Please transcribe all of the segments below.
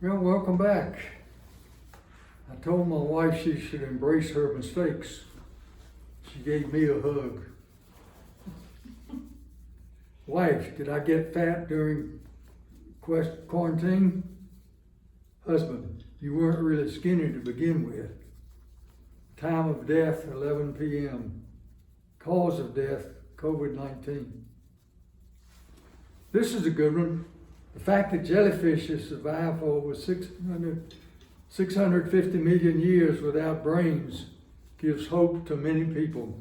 Well, welcome back. I told my wife she should embrace her mistakes. She gave me a hug. Wife, did I get fat during quarantine? Husband, you weren't really skinny to begin with. Time of death, 11 p.m. Cause of death, COVID-19. This is a good one. The fact that jellyfish have survived for over 650 million years without brains gives hope to many people.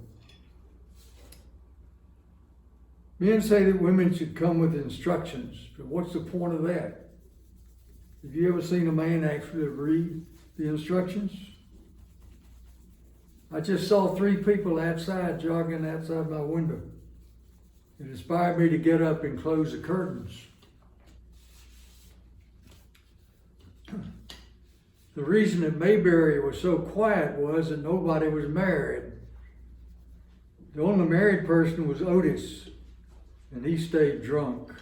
Men say that women should come with instructions, but what's the point of that? Have you ever seen a man actually read the instructions? I just saw 3 people outside jogging outside my window. It inspired me to get up and close the curtains. The reason that Mayberry was so quiet was that nobody was married. The only married person was Otis, and he stayed drunk.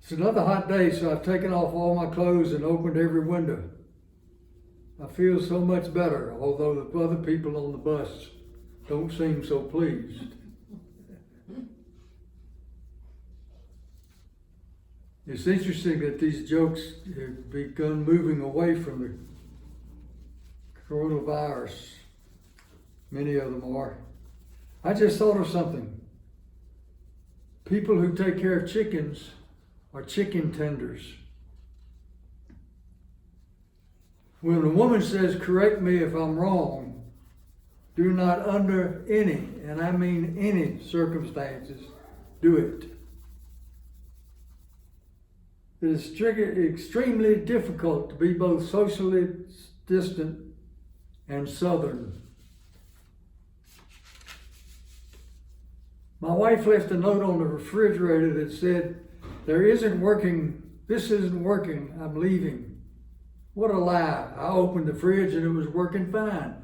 It's another hot day, so I've taken off all my clothes and opened every window. I feel so much better, although the other people on the bus don't seem so pleased. It's interesting that these jokes have begun moving away from the coronavirus. Many of them are. I just thought of something. People who take care of chickens are chicken tenders. When a woman says, correct me if I'm wrong, do not under any, and I mean any circumstances, do it. It is extremely difficult to be both socially distant and Southern. My wife left a note on the refrigerator that said, this isn't working, I'm leaving. What a lie. I opened the fridge and it was working fine.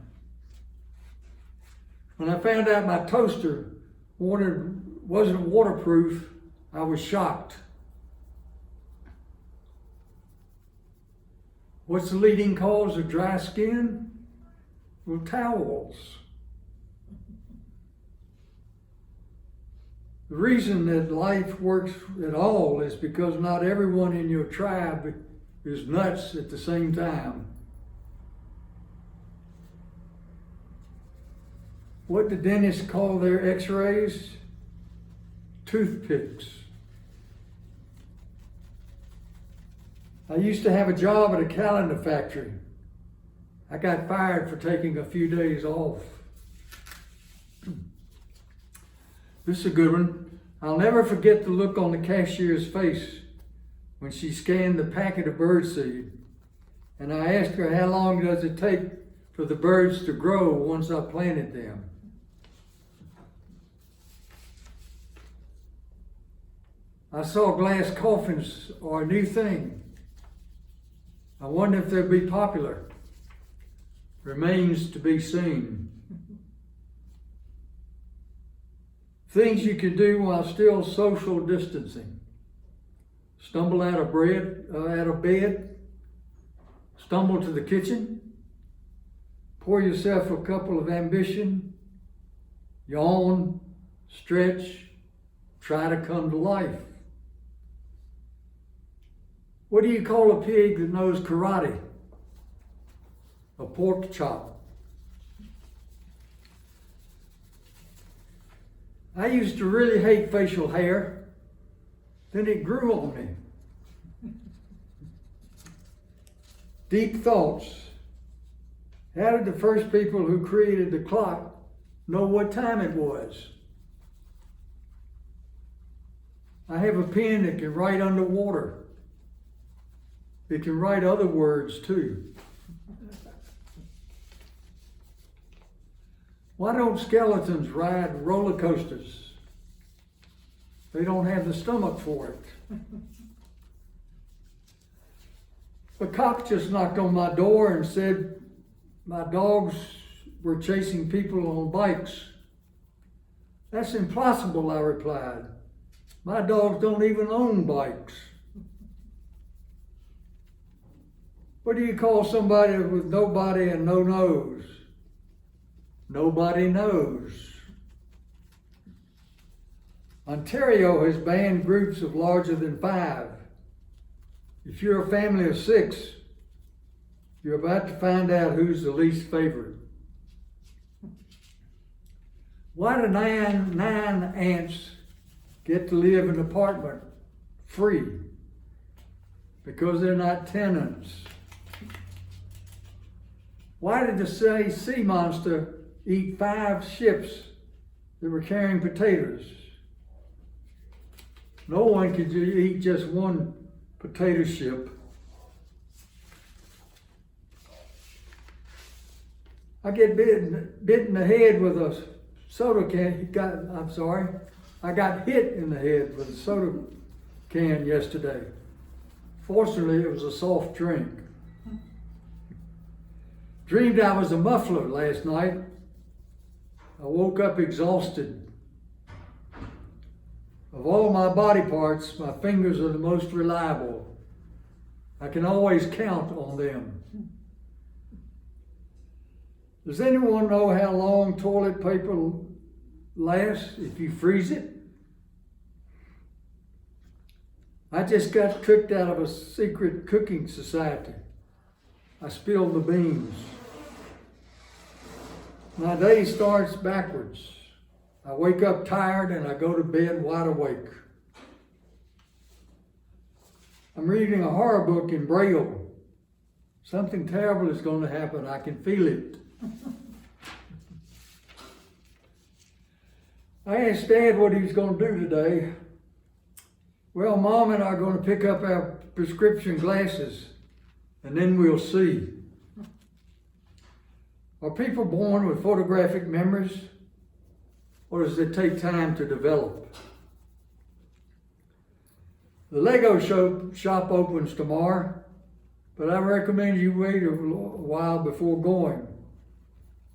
When I found out my toaster wasn't waterproof, I was shocked. What's the leading cause of dry skin? Well, towels. The reason that life works at all is because not everyone in your tribe is nuts at the same time. What do dentists call their x-rays? Toothpicks. I used to have a job at a calendar factory. I got fired for taking a few days off. This is a good one. I'll never forget the look on the cashier's face when she scanned the packet of birdseed. And I asked her, how long does it take for the birds to grow once I planted them? I saw glass coffins are a new thing. I wonder if they'll be popular. Remains to be seen. Things you can do while still social distancing. Stumble out of bed, stumble to the kitchen, pour yourself a couple of ambition, yawn, stretch, try to come to life. What do you call a pig that knows karate? A pork chop. I used to really hate facial hair. Then it grew on me. Deep thoughts. How did the first people who created the clock know what time it was? I have a pen that can write underwater. It can write other words too. Why don't skeletons ride roller coasters? They don't have the stomach for it. A cop just knocked on my door and said my dogs were chasing people on bikes. That's impossible, I replied. My dogs don't even own bikes. What do you call somebody with no body and no nose? Nobody knows. Ontario has banned groups of larger than 5. If you're a family of 6, you're about to find out who's the least favorite. Why do nine ants get to live in an apartment free? Because they're not tenants. Why did the sea monster eat 5 ships that were carrying potatoes? No one could eat just one potato chip. I get bit in the head with a soda can. I got hit in the head with a soda can yesterday. Fortunately, it was a soft drink. Dreamed I was a muffler last night. I woke up exhausted. Of all my body parts, my fingers are the most reliable. I can always count on them. Does anyone know how long toilet paper lasts if you freeze it? I just got tricked out of a secret cooking society. I spilled the beans. My day starts backwards. I wake up tired and I go to bed wide awake. I'm reading a horror book in Braille. Something terrible is going to happen. I can feel it. I asked Dad what he was going to do today. Well, Mom and I are going to pick up our prescription glasses, and then we'll see. Are people born with photographic memories, or does it take time to develop? The Lego shop opens tomorrow, but I recommend you wait a while before going.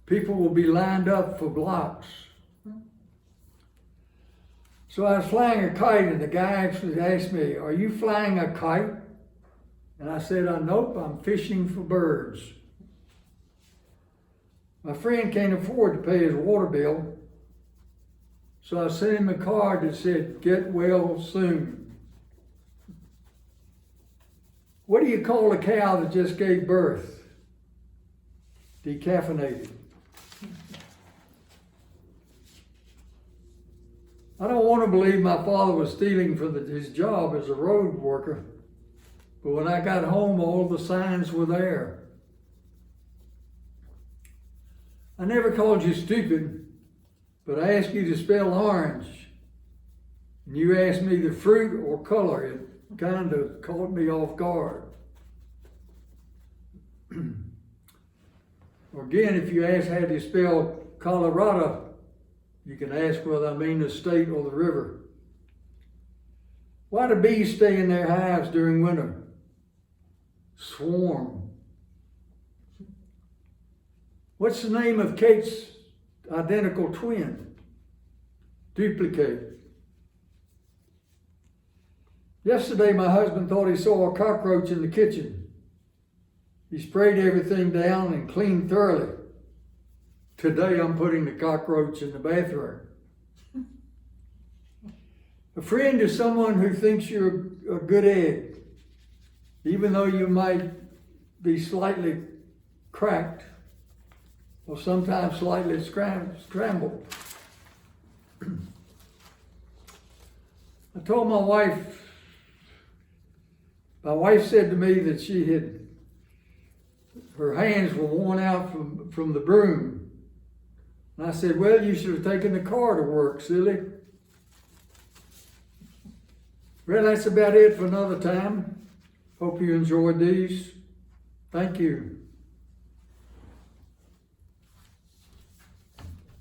People will be lined up for blocks. So I was flying a kite, and the guy actually asked me, "Are you flying a kite?" And I said, "Nope, I'm fishing for birds." My friend can't afford to pay his water bill, so I sent him a card that said, "Get well soon." What do you call a cow that just gave birth? Decaffeinated. I don't want to believe my father was stealing from his job as a road worker, but when I got home, all the signs were there. I never called you stupid, but I asked you to spell orange, and you asked me the fruit or color. It kind of caught me off guard. Or again, if you ask how do you spell Colorado, you can ask whether I mean the state or the river. Why do bees stay in their hives during winter? Swarm. What's the name of Kate's identical twin? Duplicate. Yesterday, my husband thought he saw a cockroach in the kitchen. He sprayed everything down and cleaned thoroughly. Today, I'm putting the cockroach in the bathroom. A friend is someone who thinks you're a good egg, even though you might be slightly cracked or sometimes slightly scrambled. I told my wife said to me that her hands were worn out from the broom. And I said, "Well, you should have taken the car to work, silly." Well, that's about it for another time. Hope you enjoyed these. Thank you.